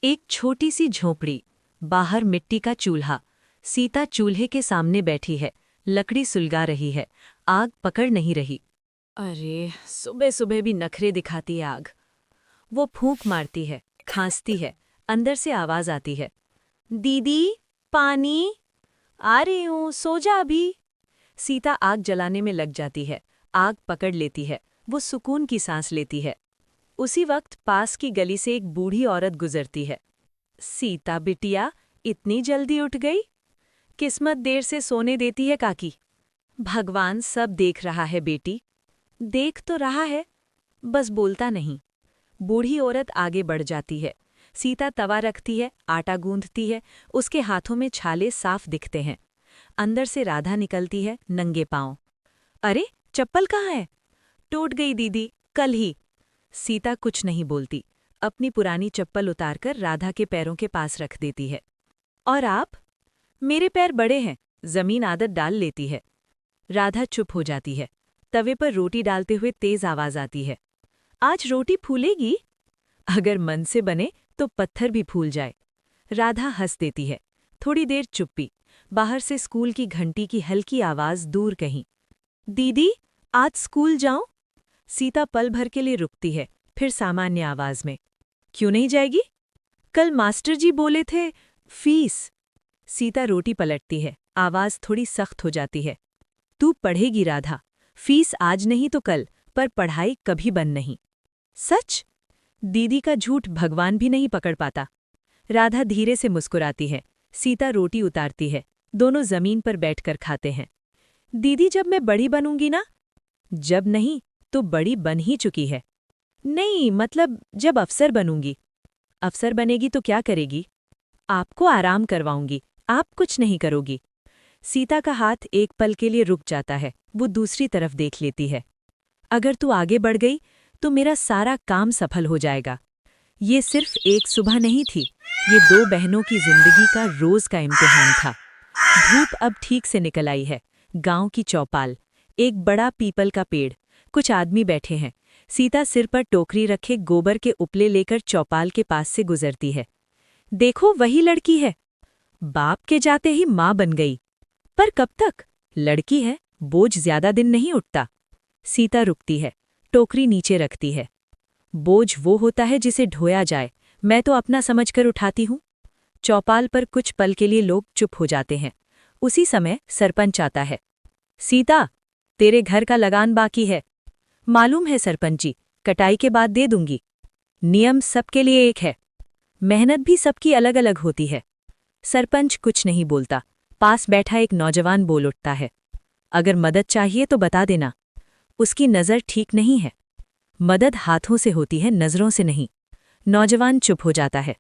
एक छोटी सी झोपड़ी, बाहर मिट्टी का चूल्हा। सीता चूल्हे के सामने बैठी है, लकड़ी सुलगा रही है, आग पकड़ नहीं रही। अरे, सुबह सुबह भी नखरे दिखाती है आग। वो फूंक मारती है, खांसती है, अंदर से आवाज आती है, दीदी, पानी। आ रही हूँ, सो जा अभी। सीता आग जलाने में लग जाती है, आग पकड़ लेती है, वो सुकून की सांस लेती है। उसी वक्त पास की गली से एक बूढ़ी औरत गुजरती है। सीता बिटिया, इतनी जल्दी उठ गई? किस्मत देर से सोने देती है काकी। भगवान सब देख रहा है बेटी। देख तो रहा है, बस बोलता नहीं। बूढ़ी औरत आगे बढ़ जाती है। सीता तवा रखती है, आटा गूंथती है, उसके हाथों में छाले साफ दिखते हैं। अंदर से राधा निकलती है, नंगे पांव। अरे, चप्पल कहाँ है? टूट गई दीदी, कल ही। सीता कुछ नहीं बोलती, अपनी पुरानी चप्पल उतारकर राधा के पैरों के पास रख देती है। और आप? मेरे पैर बड़े हैं, जमीन आदत डाल लेती है। राधा चुप हो जाती है। तवे पर रोटी डालते हुए तेज आवाज आती है, आज रोटी फूलेगी? अगर मन से बने तो पत्थर भी फूल जाए। राधा हंस देती है। थोड़ी देर चुप्पी। बाहर से स्कूल की घंटी की हल्की आवाज दूर कहीं। दीदी, आज स्कूल जाऊं? सीता पल भर के लिए रुकती है, फिर सामान्य आवाज में, क्यों नहीं जाएगी? कल मास्टर जी बोले थे, फीस। सीता रोटी पलटती है, आवाज थोड़ी सख्त हो जाती है। तू पढ़ेगी राधा, फीस आज नहीं तो कल, पर पढ़ाई कभी बंद नहीं। सच? दीदी का झूठ भगवान भी नहीं पकड़ पाता। राधा धीरे से मुस्कुराती है। सीता रोटी उतारती है, दोनों जमीन पर बैठकर खाते हैं। दीदी, जब मैं बड़ी बनूंगी ना? जब नहीं तो बड़ी बन ही चुकी है। नहीं, मतलब जब अफसर बनूंगी। अफसर बनेगी तो क्या करेगी? आपको आराम करवाऊंगी, आप कुछ नहीं करोगी। सीता का हाथ एक पल के लिए रुक जाता है, वो दूसरी तरफ देख लेती है। अगर तू आगे बढ़ गई तो मेरा सारा काम सफल हो जाएगा। ये सिर्फ एक सुबह नहीं थी, ये दो बहनों की जिंदगी का रोज का इम्तिहान था। धूप अब ठीक से निकल आई है। गांव की चौपाल, एक बड़ा पीपल का पेड़, कुछ आदमी बैठे हैं। सीता सिर पर टोकरी रखे गोबर के उपले लेकर चौपाल के पास से गुजरती है। देखो, वही लड़की है। बाप के जाते ही माँ बन गई। पर कब तक? लड़की है, बोझ ज्यादा दिन नहीं उठता। सीता रुकती है, टोकरी नीचे रखती है। बोझ वो होता है जिसे ढोया जाए, मैं तो अपना समझकर उठाती हूँ। चौपाल पर कुछ पल के लिए लोग चुप हो जाते हैं। उसी समय सरपंच आता है। सीता, तेरे घर का लगान बाकी है। मालूम है सरपंच जी, कटाई के बाद दे दूंगी। नियम सबके लिए एक है, मेहनत भी सबकी अलग अलग होती है। सरपंच कुछ नहीं बोलता। पास बैठा एक नौजवान बोल उठता है, अगर मदद चाहिए तो बता देना। उसकी नज़र ठीक नहीं है। मदद हाथों से होती है, नज़रों से नहीं। नौजवान चुप हो जाता है।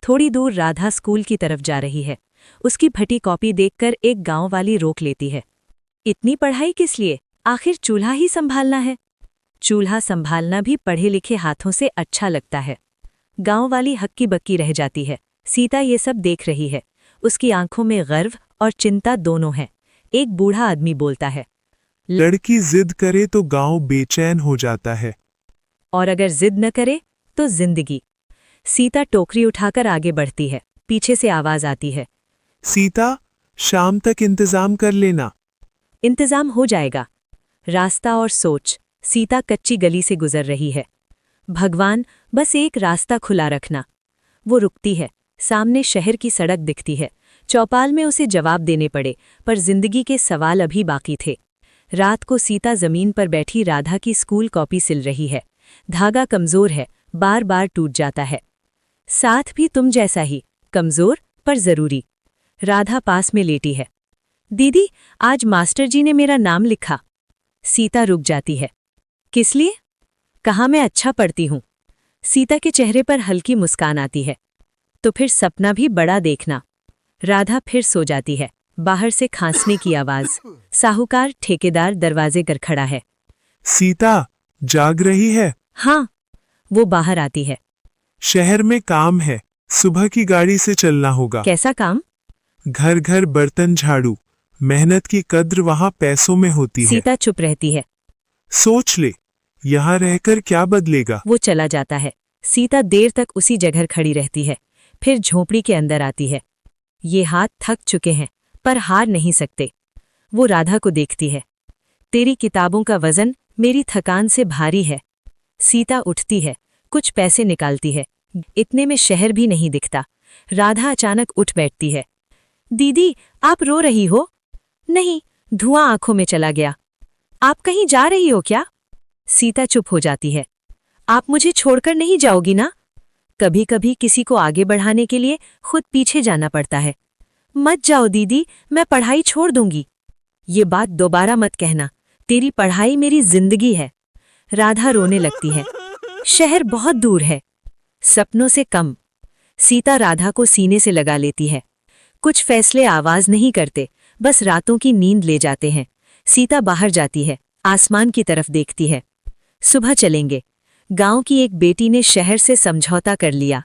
थोड़ी दूर राधा स्कूल की तरफ जा रही है। उसकी फटी कॉपी देखकर एक गांव वाली रोक लेती है। इतनी पढ़ाई किस लिए? आखिर चूल्हा ही संभालना है। चूल्हा संभालना भी पढ़े लिखे हाथों से अच्छा लगता है। गांव वाली हक्की बक्की रह जाती है। सीता ये सब देख रही है। उसकी आंखों में गर्व और चिंता दोनों है। एक बूढ़ा आदमी बोलता है, लड़की जिद करे तो गांव बेचैन हो जाता है। और अगर जिद न करे तो जिंदगी। सीता टोकरी उठाकर आगे बढ़ती है। पीछे से आवाज आती है, सीता, शाम तक इंतजाम कर लेना। इंतजाम हो जाएगा। रास्ता और सोच। सीता कच्ची गली से गुजर रही है। भगवान, बस एक रास्ता खुला रखना। वो रुकती है। सामने शहर की सड़क दिखती है। चौपाल में उसे जवाब देने पड़े, पर जिंदगी के सवाल अभी बाकी थे। रात को सीता जमीन पर बैठी राधा की स्कूल कॉपी सिल रही है। धागा कमजोर है, बार बार टूट जाता है। साथ भी तुम जैसा ही, कमजोर पर जरूरी। राधा पास में लेटी है। दीदी, आज मास्टर जी ने मेरा नाम लिखा। सीता रुक जाती है। किस लिए? कहा मैं अच्छा पढ़ती हूँ। सीता के चेहरे पर हल्की मुस्कान आती है। तो फिर सपना भी बड़ा देखना। राधा फिर सो जाती है। बाहर से खांसने की आवाज। साहूकार ठेकेदार दरवाजे कर खड़ा है। सीता, जाग रही है? हाँ। वो बाहर आती है। शहर में काम है, सुबह की गाड़ी से चलना होगा। कैसा काम? घर घर बर्तन झाड़ू। मेहनत की कद्र वहाँ पैसों में होती है। सीता चुप रहती है। सोच ले, यहाँ रहकर क्या बदलेगा? वो चला जाता है। सीता देर तक उसी जगह खड़ी रहती है। फिर झोपड़ी के अंदर आती है। ये हाथ थक चुके हैं पर हार नहीं सकते। वो राधा को देखती है। तेरी किताबों का वजन मेरी थकान से भारी है। सीता उठती है, कुछ पैसे निकालती है। इतने में शहर भी नहीं दिखता। राधा अचानक उठ बैठती है। दीदी, आप रो रही हो? नहीं, धुआं आंखों में चला गया। आप कहीं जा रही हो क्या? सीता चुप हो जाती है। आप मुझे छोड़कर नहीं जाओगी ना? कभी कभी किसी को आगे बढ़ाने के लिए खुद पीछे जाना पड़ता है। मत जाओ दीदी, मैं पढ़ाई छोड़ दूंगी। ये बात दोबारा मत कहना। तेरी पढ़ाई मेरी जिंदगी है। राधा रोने लगती है। शहर बहुत दूर है, सपनों से कम। सीता राधा को सीने से लगा लेती है। कुछ फैसले आवाज नहीं करते, बस रातों की नींद ले जाते हैं। सीता बाहर जाती है, आसमान की तरफ देखती है। सुबह चलेंगे। गांव की एक बेटी ने शहर से समझौता कर लिया।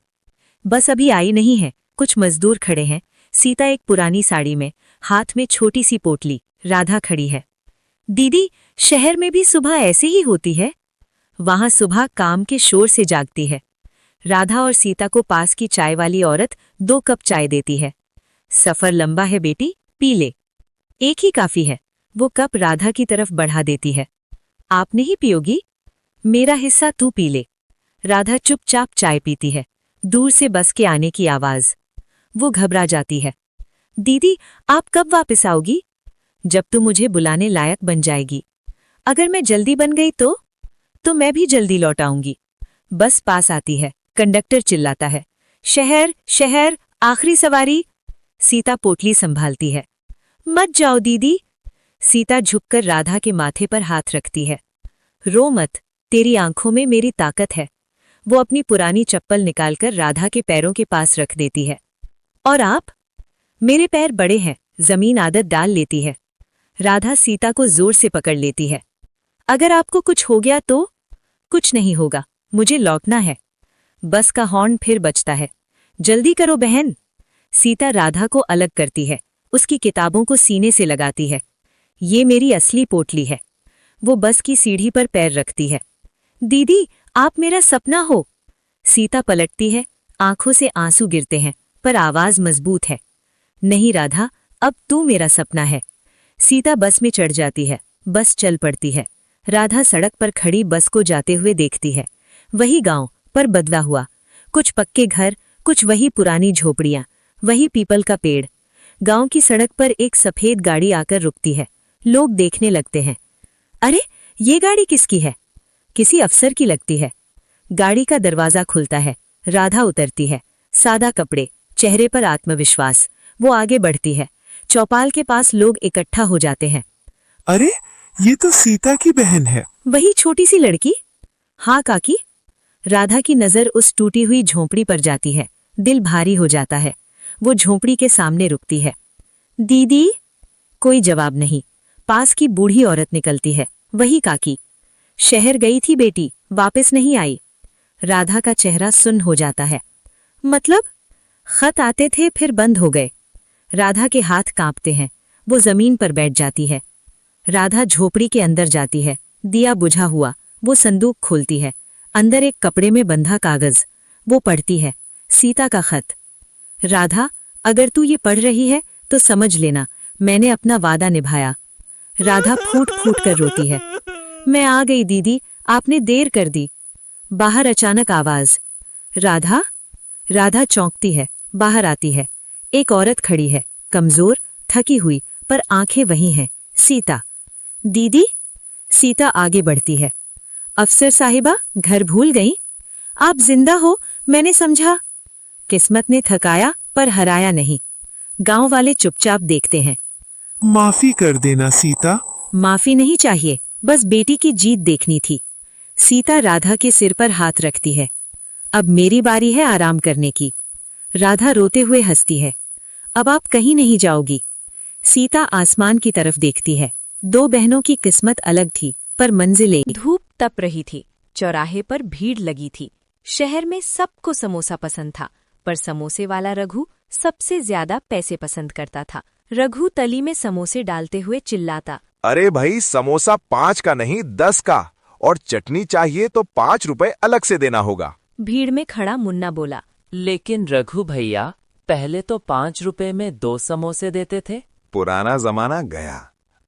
बस अभी आई नहीं है। कुछ मजदूर खड़े हैं। सीता एक पुरानी साड़ी में, हाथ में छोटी सी पोटली। राधा खड़ी है। दीदी, शहर में भी सुबह ऐसे ही होती है? वहां सुबह काम के शोर से जागती है। राधा और सीता को पास की चाय वाली औरत 2 कप चाय देती है। सफर लंबा है बेटी, पी ले। एक ही काफी है। वो कप राधा की तरफ बढ़ा देती है। आप नहीं पियोगी? मेरा हिस्सा तू पी ले। राधा चुपचाप चाय पीती है। दूर से बस के आने की आवाज। वो घबरा जाती है। दीदी, आप कब वापस आओगी? जब तू मुझे बुलाने लायक बन जाएगी। अगर मैं जल्दी बन गई तो मैं भी जल्दी लौट आऊंगी। बस पास आती है। कंडक्टर चिल्लाता है, शहर शहर, आखिरी सवारी। सीता पोटली संभालती है। मत जाओ दीदी। सीता झुककर राधा के माथे पर हाथ रखती है। रो मत, तेरी आंखों में मेरी ताकत है। वो अपनी पुरानी चप्पल निकालकर राधा के पैरों के पास रख देती है। और आप? मेरे पैर बड़े हैं, जमीन आदत डाल लेती है। राधा सीता को जोर से पकड़ लेती है। अगर आपको कुछ हो गया तो? कुछ नहीं होगा, मुझे लौटना है। बस का हॉर्न फिर बजता है। जल्दी करो बहन। सीता राधा को अलग करती है, उसकी किताबों को सीने से लगाती है। ये मेरी असली पोटली है। वो बस की सीढ़ी पर पैर रखती है। दीदी, आप मेरा सपना हो। सीता पलटती है, आंखों से आंसू गिरते हैं, पर आवाज मजबूत है। नहीं राधा, अब तू मेरा सपना है। सीता बस में चढ़ जाती है। बस चल पड़ती है। राधा सड़क पर खड़ी बस को जाते हुए देखती है। वही गांव, पर बदला हुआ। कुछ पक्के घर, कुछ वही पुरानी झोपड़ियां, वही पीपल का पेड़। गांव की सड़क पर एक सफेद गाड़ी आकर रुकती है। लोग देखने लगते हैं। अरे, ये गाड़ी किसकी है? किसी अफसर की लगती है। गाड़ी का दरवाजा खुलता है। राधा उतरती है। सादा कपड़े, चेहरे पर आत्मविश्वास। वो आगे बढ़ती है। चौपाल के पास लोग इकट्ठा हो जाते हैं। अरे, ये तो सीता की बहन है। वही छोटी सी लड़की? हाँ काकी। राधा की नजर उस टूटी हुई झोंपड़ी पर जाती है। दिल भारी हो जाता है। वो झोंपड़ी के सामने रुकती है। दीदी? कोई जवाब नहीं। पास की बूढ़ी औरत निकलती है। वही काकी। शहर गई थी बेटी, वापस नहीं आई। राधा का चेहरा सुन्न हो जाता है। मतलब? खत आते थे फिर बंद हो गए। राधा के हाथ कांपते हैं। वो जमीन पर बैठ जाती है। राधा झोपड़ी के अंदर जाती है। दिया बुझा हुआ। वो संदूक खोलती है। अंदर एक कपड़े में बंधा कागज। वो पढ़ती है। सीता का खत। राधा, अगर तू ये पढ़ रही है तो समझ लेना, मैंने अपना वादा निभाया। राधा फूट फूट कर रोती है। मैं आ गई दीदी, आपने देर कर दी। बाहर अचानक आवाज। राधा? राधा चौंकती है। बाहर आती है। एक औरत खड़ी है, कमजोर, थकी हुई, पर आंखें वही हैं। सीता। दीदी? सीता आगे बढ़ती है। अफसर साहिबा, घर भूल गई? आप जिंदा हो, मैंने समझा। किस्मत ने थकाया पर हराया नहीं। गांव वाले चुपचाप देखते हैं। माफी कर देना सीता। माफी नहीं चाहिए, बस बेटी की जीत देखनी थी। सीता राधा के सिर पर हाथ रखती है। अब मेरी बारी है आराम करने की। राधा रोते हुए हंसती है। अब आप कहीं नहीं जाओगी। सीता आसमान की तरफ देखती है। 2 बहनों की किस्मत अलग थी, पर मंजिल एक। धूप तप रही थी। चौराहे पर भीड़ लगी थी। शहर में सबको समोसा पसंद था, पर समोसे वाला रघु सबसे ज्यादा पैसे पसंद करता था। रघु तली में समोसे डालते हुए चिल्लाता, अरे भाई, समोसा 5 का नहीं 10 का, और चटनी चाहिए तो 5 रुपए अलग से देना होगा। भीड़ में खड़ा मुन्ना बोला, लेकिन रघु भैया पहले तो 5 रुपए में 2 समोसे देते थे। पुराना जमाना गया,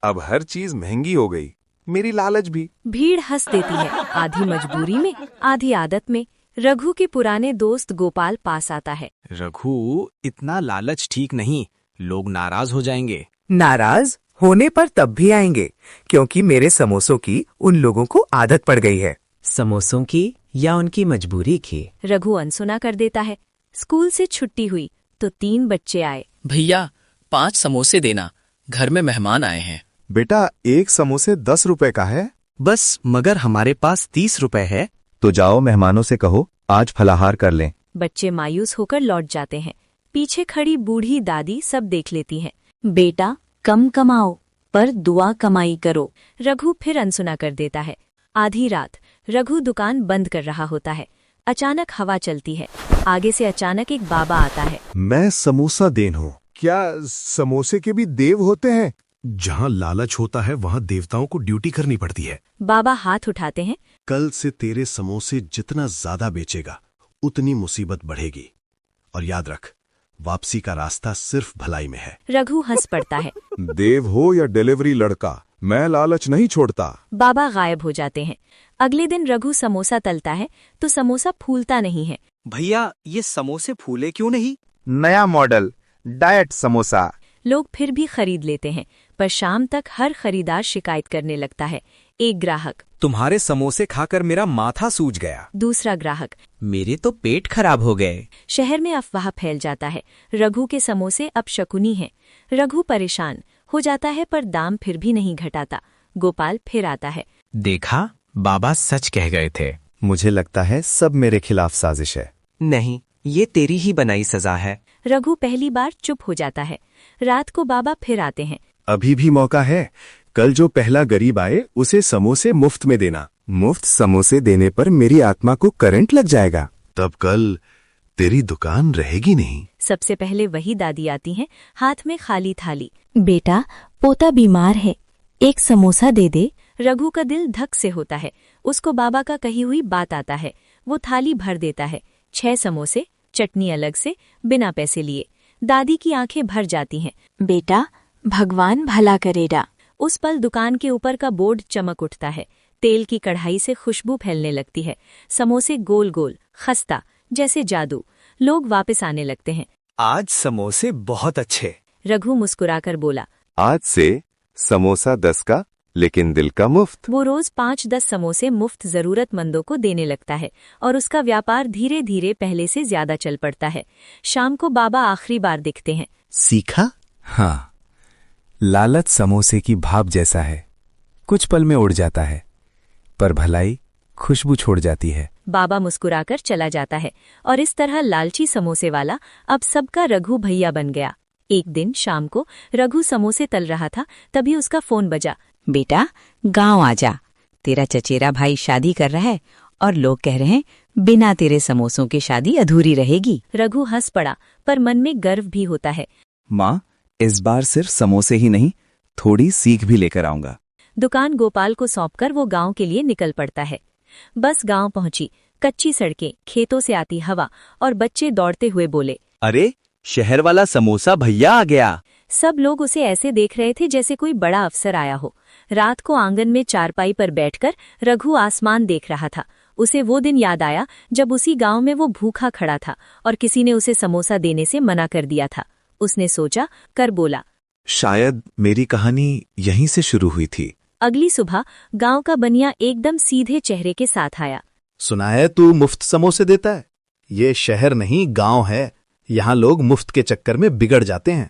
अब हर चीज महंगी हो गई, मेरी लालच भी। भीड़ हंस देती है, आधी मजबूरी में आधी आदत में। रघु के पुराने दोस्त गोपाल पास आता है। रघु, इतना लालच ठीक नहीं, लोग नाराज हो जाएंगे। नाराज होने पर तब भी आएंगे, क्योंकि मेरे समोसों की उन लोगों को आदत पड़ गई है। समोसों की या उनकी मजबूरी की? रघु अनसुना कर देता है। स्कूल से छुट्टी हुई तो 3 बच्चे आए। भैया 5 समोसे देना, घर में मेहमान आए हैं। बेटा, एक समोसे 10 रुपए का है। बस, मगर हमारे पास 30 रुपए है। तो जाओ मेहमानों से कहो आज फलाहार कर लें। बच्चे मायूस होकर लौट जाते हैं। पीछे खड़ी बूढ़ी दादी सब देख लेती हैं। बेटा, कम कमाओ पर दुआ कमाई करो। रघु फिर अनसुना कर देता है। आधी रात रघु दुकान बंद कर रहा होता है। अचानक हवा चलती है। आगे से अचानक एक बाबा आता है। मैं समोसा देन हूँ। क्या समोसे के भी देव होते हैं? जहाँ लालच होता है वहाँ देवताओं को ड्यूटी करनी पड़ती है। बाबा हाथ उठाते हैं। कल से तेरे समोसे जितना ज्यादा बेचेगा उतनी मुसीबत बढ़ेगी, और याद रख, वापसी का रास्ता सिर्फ भलाई में है। रघु हंस पड़ता है। देव हो या डिलीवरी लड़का, मैं लालच नहीं छोड़ता। बाबा गायब हो जाते हैं। अगले दिन रघु समोसा तलता है तो समोसा फूलता नहीं है। भैया, ये समोसे फूले क्यों नहीं? नया मॉडल डाइट समोसा। लोग फिर भी खरीद लेते हैं, पर शाम तक हर खरीदार शिकायत करने लगता है। एक ग्राहक, तुम्हारे समोसे खाकर मेरा माथा सूज गया। दूसरा ग्राहक, मेरे तो पेट खराब हो गए। शहर में अफवाह फैल जाता है, रघु के समोसे अब शकुनी हैं। रघु परेशान हो जाता है, पर दाम फिर भी नहीं घटाता। गोपाल फिर आता है। देखा, बाबा सच कह गए थे। मुझे लगता है सब मेरे खिलाफ साजिश है। नहीं, ये तेरी ही बनाई सजा है। रघु पहली बार चुप हो जाता है। रात को बाबा फिर आते हैं। अभी भी मौका है, कल जो पहला गरीब आए उसे समोसे मुफ्त में देना। मुफ्त समोसे देने पर मेरी आत्मा को करंट लग जाएगा। तब कल तेरी दुकान रहेगी नहीं। सबसे पहले वही दादी आती हैं, हाथ में खाली थाली। बेटा, पोता बीमार है, एक समोसा दे दे। रघु का दिल धक से होता है। उसको बाबा का कही हुई बात आता है। वो थाली भर देता है। 6 समोसे, चटनी अलग से, बिना पैसे लिए। दादी की आंखें भर जाती हैं। बेटा, भगवान भला करेगा। उस पल दुकान के ऊपर का बोर्ड चमक उठता है। तेल की कढ़ाई से खुशबू फैलने लगती है। समोसे गोल गोल, खस्ता, जैसे जादू। लोग वापस आने लगते हैं। आज समोसे बहुत अच्छे। रघु मुस्कुराकर बोला। आज से समोसा 10 का, लेकिन दिल का मुफ्त। वो रोज 5-10 समोसे मुफ्त जरूरतमंदों को देने लगता है, और उसका व्यापार धीरे धीरे पहले से ज्यादा चल पड़ता है। शाम को बाबा आखिरी बार दिखते हैं। सीखा? हाँ, लालच समोसे की भाप जैसा है, कुछ पल में उड़ जाता है, पर भलाई खुशबू छोड़ जाती है। बाबा मुस्कुराकर चला जाता है, और इस तरह लालची समोसे वाला अब सबका रघु भैया बन गया। एक दिन शाम को रघु समोसे तल रहा था, तभी उसका फोन बजा। बेटा, गांव आजा, तेरा चचेरा भाई शादी कर रहा है और लोग कह रहे हैं बिना तेरे समोसों की शादी अधूरी रहेगी। रघु हंस पड़ा, पर मन में गर्व भी होता है। माँ, इस बार सिर्फ समोसे ही नहीं, थोड़ी सीख भी लेकर आऊंगा। दुकान गोपाल को सौंपकर वो गांव के लिए निकल पड़ता है। बस गांव पहुंची। कच्ची सड़कें, खेतों से आती हवा, और बच्चे दौड़ते हुए बोले, अरे, शहर वाला समोसा भैया आ गया। सब लोग उसे ऐसे देख रहे थे जैसे कोई बड़ा अफसर आया हो। रात को आंगन में चारपाई पर बैठकर रघु आसमान देख रहा था। उसे वो दिन याद आया जब उसी गांव में वो भूखा खड़ा था और किसी ने उसे समोसा देने से मना कर दिया था। उसने सोचा कर बोला, शायद मेरी कहानी यहीं से शुरू हुई थी। अगली सुबह गांव का बनिया एकदम सीधे चेहरे के साथ आया। सुना है तू मुफ्त समोसे देता है? ये शहर नहीं गांव है, यहाँ लोग मुफ्त के चक्कर में बिगड़ जाते हैं।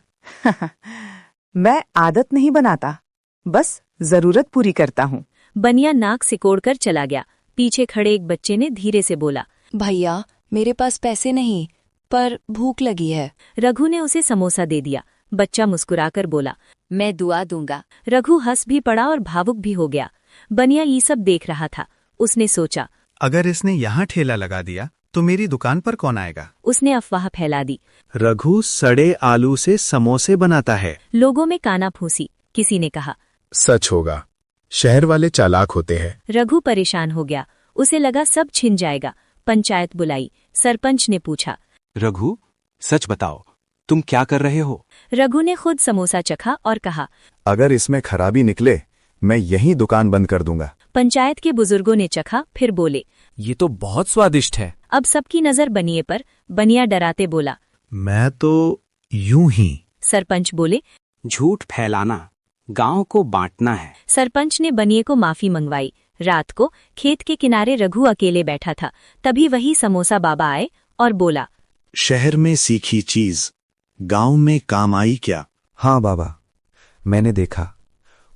मैं आदत नहीं बनाता, बस जरूरत पूरी करता हूँ। बनिया नाक सिकोड़कर चला गया। पीछे खड़े एक बच्चे ने धीरे से बोला, भैया, मेरे पास पैसे नहीं, पर भूख लगी है। रघु ने उसे समोसा दे दिया। बच्चा मुस्कुराकर बोला, मैं दुआ दूंगा। रघु हंस भी पड़ा और भावुक भी हो गया। बनिया ये सब देख रहा था। उसने सोचा, अगर इसने यहाँ ठेला लगा दिया तो मेरी दुकान पर कौन आएगा? उसने अफवाह फैला दी, रघु सड़े आलू से समोसे बनाता है। लोगों में काना फूसी। किसी ने कहा, सच होगा, शहर वाले चालाक होते हैं। रघु परेशान हो गया। उसे लगा सब छिन जाएगा। पंचायत बुलाई। सरपंच ने पूछा, रघु, सच बताओ, तुम क्या कर रहे हो? रघु ने खुद समोसा चखा और कहा। अगर इसमें खराबी निकले मैं यहीं दुकान बंद कर दूंगा। पंचायत के बुजुर्गों ने चखा, फिर बोले। ये तो बहुत स्वादिष्ट है। अब सबकी नजर बनिए पर। बनिया डराते बोला। मैं तो यूं ही। सरपंच बोले। झूठ फैलाना, गांव को बांटना है। सरपंच ने बनिए को माफी मंगवाई। रात को खेत के किनारे रघु अकेले बैठा था। तभी वही समोसा बाबा आए और बोला। शहर में सीखी चीज गांव में काम आई क्या? हाँ बाबा, मैंने देखा,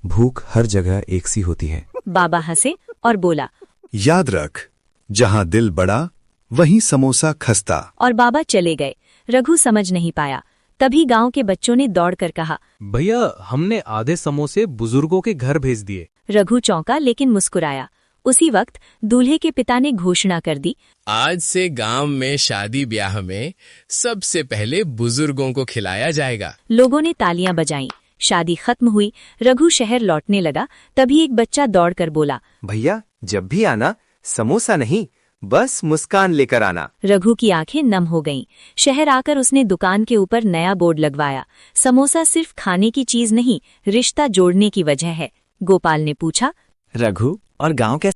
भूख हर जगह एक सी होती है। बाबा हंसे और बोला। याद रख, जहां दिल बड़ा वहीं समोसा खस्ता। और बाबा चले गए। रघु समझ नहीं पाया। तभी गांव के बच्चों ने दौड़कर कहा। भैया, हमने आधे समोसे बुजुर्गों के घर भेज दिए। रघु चौंका लेकिन मुस्कुराया। उसी वक्त दूल्हे के पिता ने घोषणा कर दी। आज से गांव में शादी ब्याह में सबसे पहले बुजुर्गों को खिलाया जाएगा। लोगों ने तालियां बजाईं। शादी खत्म हुई। रघु शहर लौटने लगा। तभी एक बच्चा दौड़कर बोला। भैया, जब भी आना समोसा नहीं, बस मुस्कान लेकर आना। रघु की आंखें नम हो गईं। शहर आकर उसने दुकान के ऊपर नया बोर्ड लगवाया। समोसा सिर्फ खाने की चीज नहीं, रिश्ता जोड़ने की वजह है। गोपाल ने पूछा। रघु, और गांव कैसे